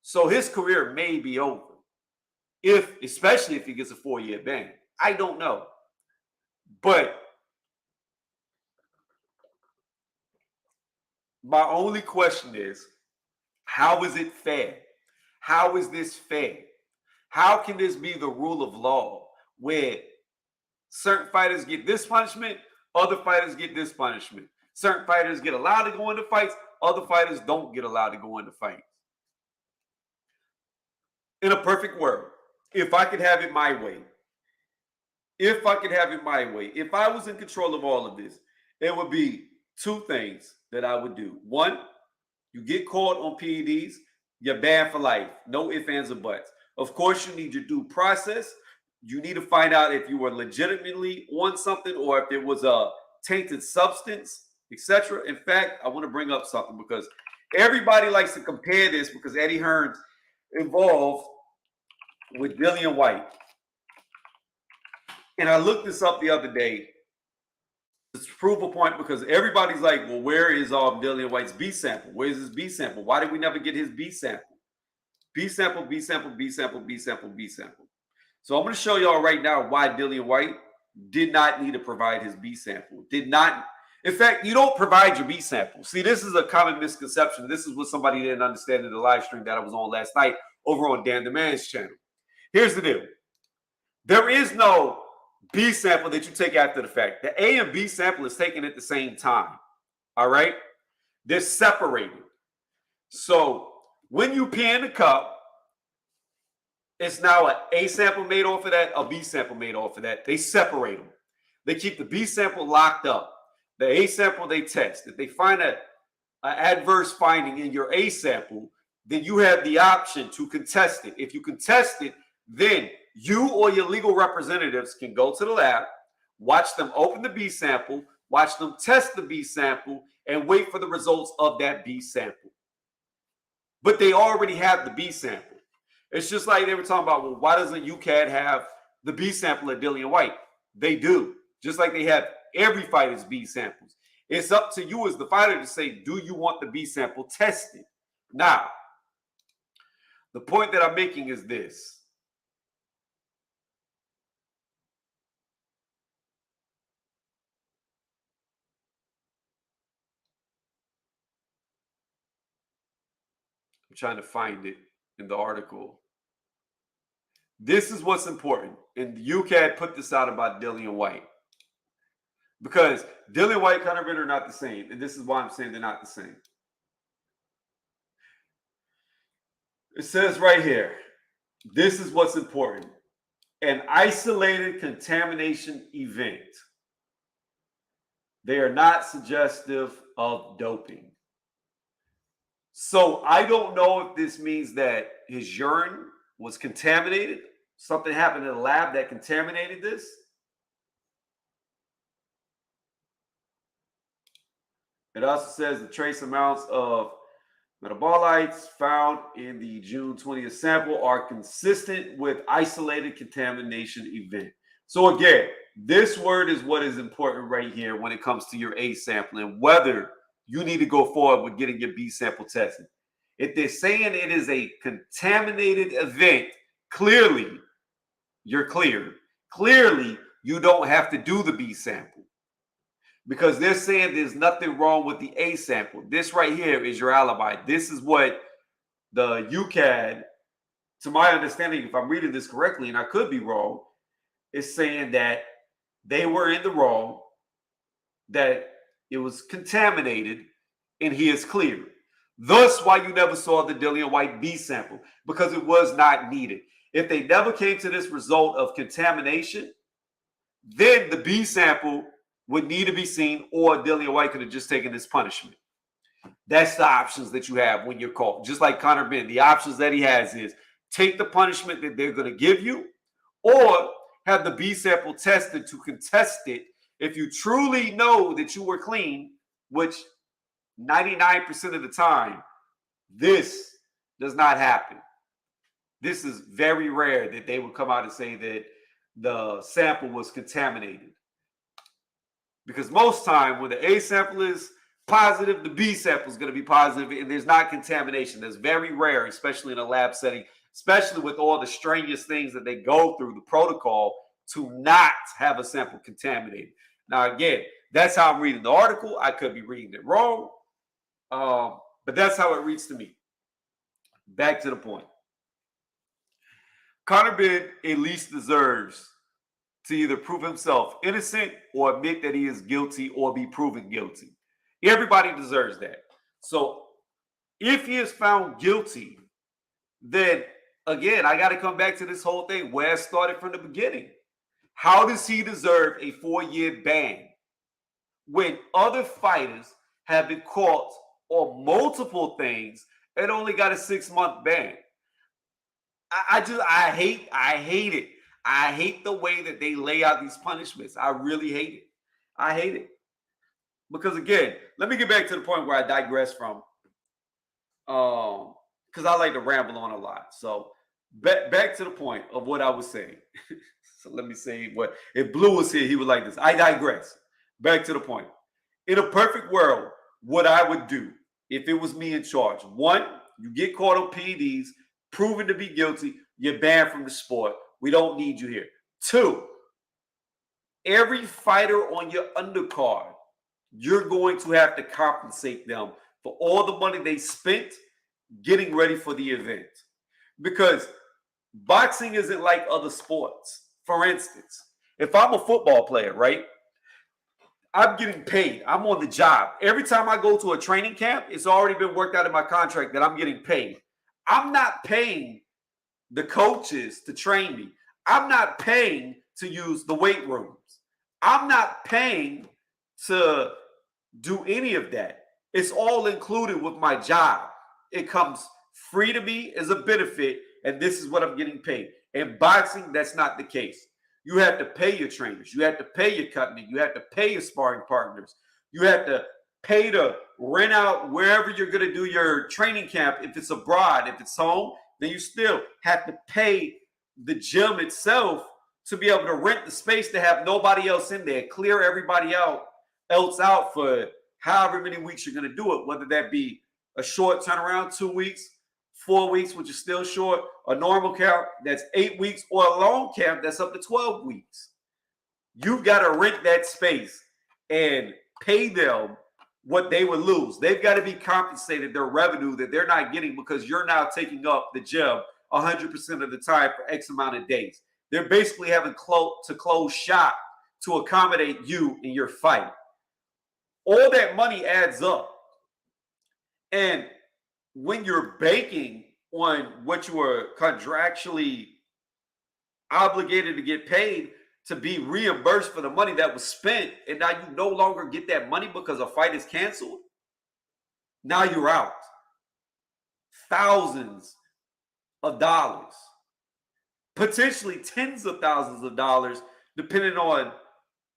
So his career may be over, especially if he gets a 4-year ban. I don't know. But my only question is, how is it fair? How is this fair? How can this be the rule of law where certain fighters get this punishment, other fighters get this punishment? Certain fighters get allowed to go into fights, other fighters don't get allowed to go into fights. In a perfect world, if I could have it my way, if I was in control of all of this, it would be 2 things that I would do. 1, you get caught on PEDs, you're banned for life. No ifs, ands, or buts. Of course, you need your due process. You need to find out if you were legitimately on something or if it was a tainted substance, etc. In fact, I want to bring up something because everybody likes to compare this because Eddie Hearn's involved with Dillian White. And I looked this up the other day. prove a point because everybody's like, well, where is Dillian White's B sample? Where's his B sample? Why did we never get his B sample? B sample, B sample, B sample, B sample, B sample. So I'm going to show y'all right now why Dillian White did not need to provide his B sample. Did not. In fact, you don't provide your B sample. See, this is a common misconception. This is what somebody didn't understand in the live stream that I was on last night over on Dan the Man's channel. Here's the deal. There is no B sample that you take after the fact. The A and B sample is taken at the same time. All right? They're separated. So when you pee in the cup, it's now an A sample made off of that, a B sample made off of that. They separate them. They keep the B sample locked up. The A sample they test. If they find an adverse finding in your A sample, then you have the option to contest it. If you contest it, then you or your legal representatives can go to the lab, watch them open the B sample, watch them test the B sample, and wait for the results of that B sample. But they already have the B sample. It's just like they were talking about, well, why doesn't UCAD have the B sample of Dillian White? They do. Just like they have every fighter's B samples. It's up to you as the fighter to say, do you want the B sample tested? Now, the point that I'm making is this. I'm trying to find it in the article. This is what's important. And UCAD put this out about Dillian White. Because Dillian White, Conor Benn are not the same. And this is why I'm saying they're not the same. It says right here, this is what's important. An isolated contamination event. They are not suggestive of doping. So I don't know if this means that his urine was contaminated. Something happened in the lab that contaminated this. It also says the trace amounts of metabolites found in the June 20th sample are consistent with isolated contamination event. So again, this word is what is important right here when it comes to your A sample and whether you need to go forward with getting your B sample tested. If they're saying it is a contaminated event, clearly you're clear. Clearly, you don't have to do the B sample because they're saying there's nothing wrong with the A sample. This right here is your alibi. This is what the UCAD, to my understanding, if I'm reading this correctly, and I could be wrong, is saying that they were in the wrong, that it was contaminated, and he is clear. Thus, why you never saw the Dillian White B sample, because it was not needed. If they never came to this result of contamination, then the B sample would need to be seen, or Dillian White could have just taken his punishment. That's the options that you have when you're caught. Just like Conor Benn, the options that he has is take the punishment that they're going to give you, or have the B sample tested to contest it. If you truly know that you were clean, which 99% of the time, this does not happen. This is very rare that they would come out and say that the sample was contaminated. Because most time when the A sample is positive, the B sample is going to be positive, and there's not contamination. That's very rare, especially in a lab setting, especially with all the strenuous things that they go through, the protocol to not have a sample contaminated. Now, again, that's how I'm reading the article. I could be reading it wrong, but that's how it reads to me. Back to the point. Conor Benn at least deserves to either prove himself innocent or admit that he is guilty or be proven guilty. Everybody deserves that. So if he is found guilty, then again, I got to come back to this whole thing where I started from the beginning. How does he deserve a 4-year ban when other fighters have been caught on multiple things and only got a 6-month ban? I hate it. I hate the way that they lay out these punishments. I really hate it. I hate it. Because again, let me get back to the point where I digress from. Because I like to ramble on a lot. So back to the point of what I was saying. So let me say what if Blue was here, he would like this. I digress. back to the point. In a perfect world, what I would do if it was me in charge, one, you get caught on PEDs, proven to be guilty, you're banned from the sport. We don't need you here. Two, every fighter on your undercard, you're going to have to compensate them for all the money they spent getting ready for the event. Because boxing isn't like other sports. For instance, if I'm a football player, right? I'm getting paid. I'm on the job. Every time I go to a training camp, it's already been worked out in my contract that I'm getting paid. I'm not paying the coaches to train me. I'm not paying to use the weight rooms. I'm not paying to do any of that. It's all included with my job. It comes free to me as a benefit, and this is what I'm getting paid. In boxing, that's not the case. You have to pay your trainers. You have to pay your cutting. You have to pay your sparring partners. You have to pay to rent out wherever you're going to do your training camp. If it's abroad, if it's home, then you still have to pay the gym itself to be able to rent the space to have nobody else in there, clear everybody else out for however many weeks you're going to do it, whether that be a short turnaround, 2 weeks, 4 weeks, which is still short, a normal camp that's 8 weeks, or a long camp that's up to 12 weeks. You've got to rent that space and pay them what they would lose. They've got to be compensated their revenue that they're not getting because you're now taking up the gym 100% of the time for X amount of days. They're basically having to close shop to accommodate you in your fight. All that money adds up. And when you're banking on what you are contractually obligated to get paid to be reimbursed for the money that was spent, and now you no longer get that money because a fight is canceled, now you're out. Thousands of dollars, potentially tens of thousands of dollars, depending on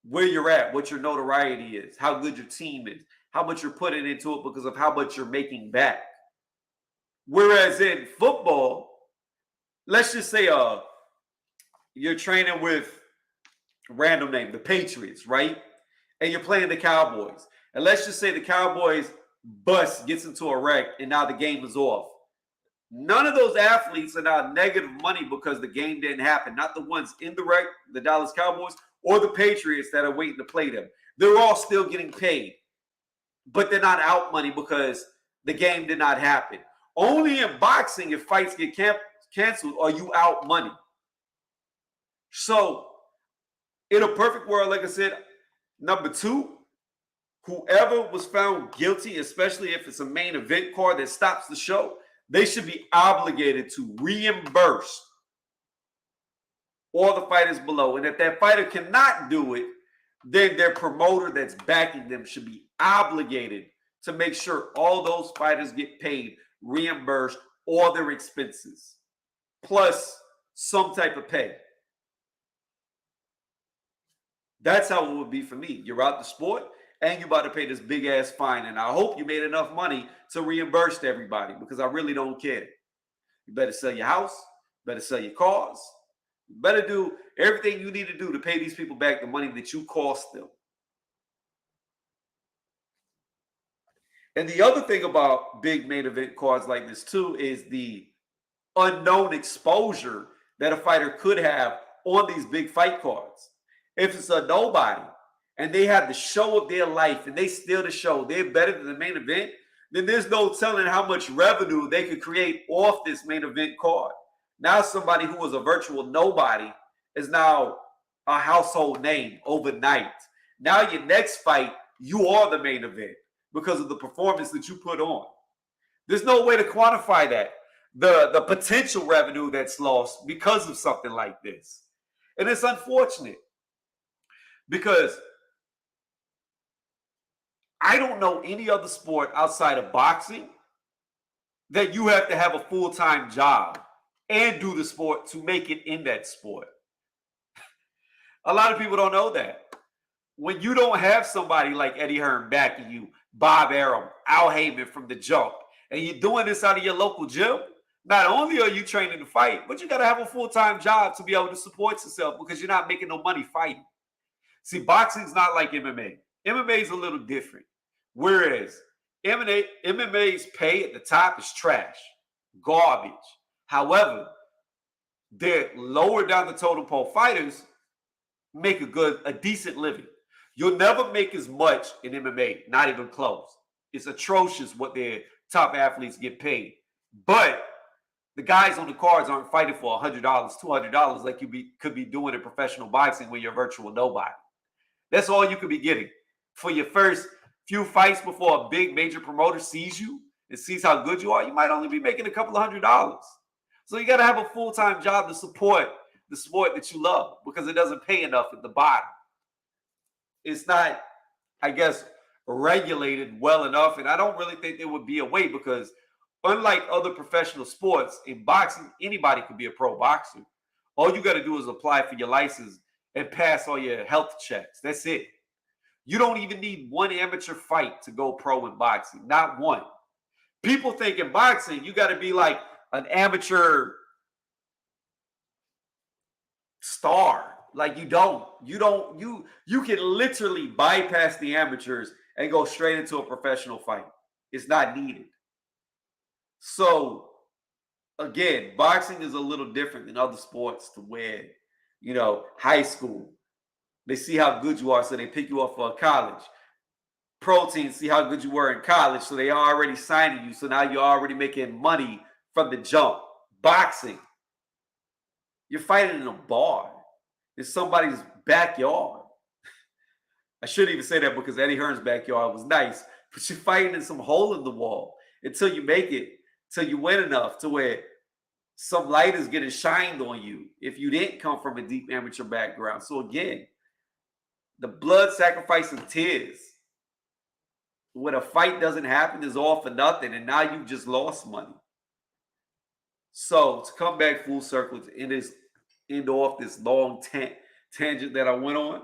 where you're at, what your notoriety is, how good your team is, how much you're putting into it because of how much you're making back. Whereas in football, let's just say you're training with random name, the Patriots, right? And you're playing the Cowboys. And let's just say the Cowboys bus gets into a wreck and now the game is off. None of those athletes are now negative money because the game didn't happen. Not the ones in the wreck, the Dallas Cowboys, or the Patriots that are waiting to play them. They're all still getting paid. But they're not out money because the game did not happen. Only in boxing, if fights get canceled, are you out money. So, in a perfect world, like I said, number two, whoever was found guilty, especially if it's a main event card that stops the show, they should be obligated to reimburse all the fighters below. And if that fighter cannot do it, then their promoter that's backing them should be obligated to make sure all those fighters get paid, reimbursed all their expenses, plus some type of pay. That's how it would be for me. You're out the sport and you're about to pay this big ass fine. And I hope you made enough money to reimburse to everybody because I really don't care. You better sell your house, better sell your cars, you better do everything you need to do to pay these people back the money that you cost them. And the other thing about big main event cards like this too is the unknown exposure that a fighter could have on these big fight cards. If it's a nobody and they have the show of their life and they steal the show, they're better than the main event, then there's no telling how much revenue they could create off this main event card. Now somebody who was a virtual nobody is now a household name overnight. Now your next fight, you are the main event because of the performance that you put on. There's no way to quantify that. The potential revenue that's lost because of something like this. And it's unfortunate because I don't know any other sport outside of boxing that you have to have a full-time job and do the sport to make it in that sport. A lot of people don't know that. When you don't have somebody like Eddie Hearn backing you, Bob Arum, Al Heyman from the jump, and you're doing this out of your local gym, not only are you training to fight, but you got to have a full-time job to be able to support yourself because you're not making no money fighting. See, boxing's not like MMA. MMA is a little different. Whereas MMA's pay at the top is trash, garbage. However, the lower down the totem pole fighters make a decent living. You'll never make as much in MMA, not even close. It's atrocious what their top athletes get paid. But the guys on the cards aren't fighting for $100, $200 like you could be doing in professional boxing when you're a virtual nobody. That's all you could be getting. For your first few fights before a big major promoter sees you and sees how good you are, you might only be making a couple of $100. So you got to have a full-time job to support the sport that you love because it doesn't pay enough at the bottom. It's not, I guess, regulated well enough, and I don't really think there would be a way because unlike other professional sports, in boxing, anybody can be a pro boxer. All you got to do is apply for your license and pass all your health checks. That's it. You don't even need one amateur fight to go pro in boxing. Not one. People think in boxing, you got to be like an amateur star. Like you can literally bypass the amateurs and go straight into a professional fight. It's not needed. So again, boxing is a little different than other sports to where, high school, they see how good you are, so they pick you up for college. Pro teams see how good you were in college, so they are already signing you. So now you're already making money from the jump. Boxing, you're fighting in a bar. It's somebody's backyard. I shouldn't even say that because Eddie Hearn's backyard was nice, but you're fighting in some hole in the wall until you make it, till you win enough to where some light is getting shined on you if you didn't come from a deep amateur background. So again, the blood, sacrifice, and tears when a fight doesn't happen is all for nothing, and now you've just lost money. So to come back full circle to end off this long tangent that I went on,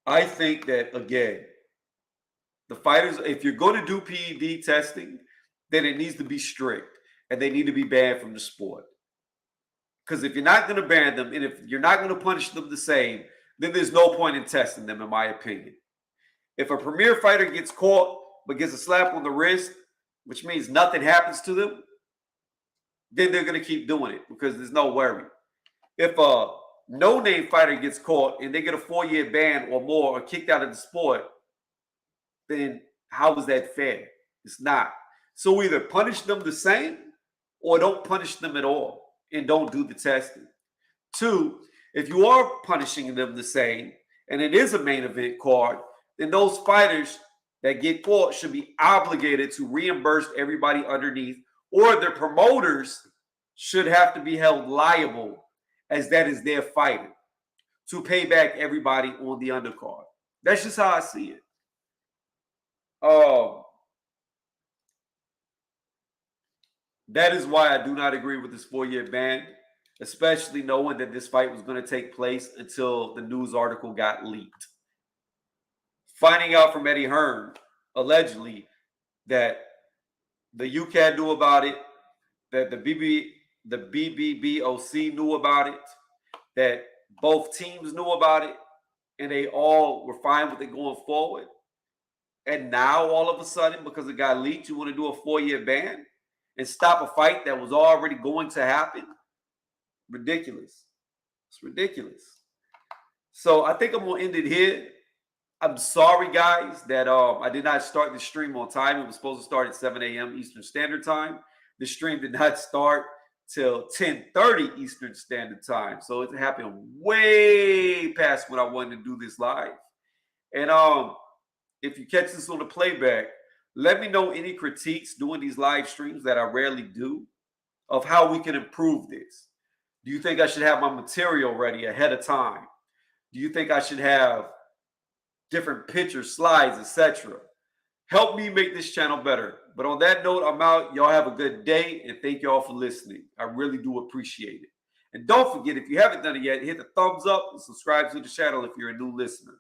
I think that, again, the fighters, if you're going to do PED testing, then it needs to be strict, and they need to be banned from the sport. Because if you're not going to ban them, and if you're not going to punish them the same, then there's no point in testing them, in my opinion. If a premier fighter gets caught but gets a slap on the wrist, which means nothing happens to them, then they're going to keep doing it because there's no worry. If a no-name fighter gets caught and they get a 4-year ban or more or kicked out of the sport, then how is that fair? It's not. So either punish them the same or don't punish them at all and don't do the testing. 2, if you are punishing them the same and it is a main event card, then those fighters that get caught should be obligated to reimburse everybody underneath, or their promoters should have to be held liable, as that is their fighter, to pay back everybody on the undercard. That's just how I see it. That is why I do not agree with this 4-year ban, especially knowing that this fight was going to take place until the news article got leaked. Finding out from Eddie Hearn, allegedly, that the UCAD knew about it, that the BBBOC knew about it, that both teams knew about it, and they all were fine with it going forward. And now, all of a sudden, because it got leaked, you want to do a 4-year ban and stop a fight that was already going to happen? Ridiculous. It's ridiculous. So I think I'm going to end it here. I'm sorry, guys, that I did not start the stream on time. It was supposed to start at 7 a.m. Eastern Standard Time. The stream did not start till 10:30 Eastern Standard Time. So it happened way past when I wanted to do this live. And if you catch this on the playback, let me know any critiques doing these live streams that I rarely do of how we can improve this. Do you think I should have my material ready ahead of time? Do you think I should have different pictures, slides, etc.? Help me make this channel better. But on that note, I'm out. Y'all have a good day, and thank y'all for listening. I really do appreciate it. And don't forget, if you haven't done it yet, hit the thumbs up and subscribe to the channel if you're a new listener.